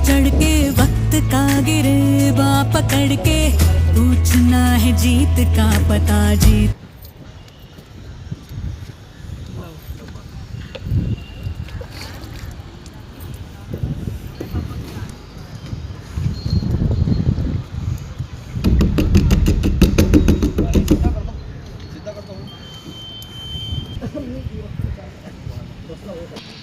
चढ़ के वक्त का गिरेबा पकड़ के पूछना है जीत का पता जीत बसला होता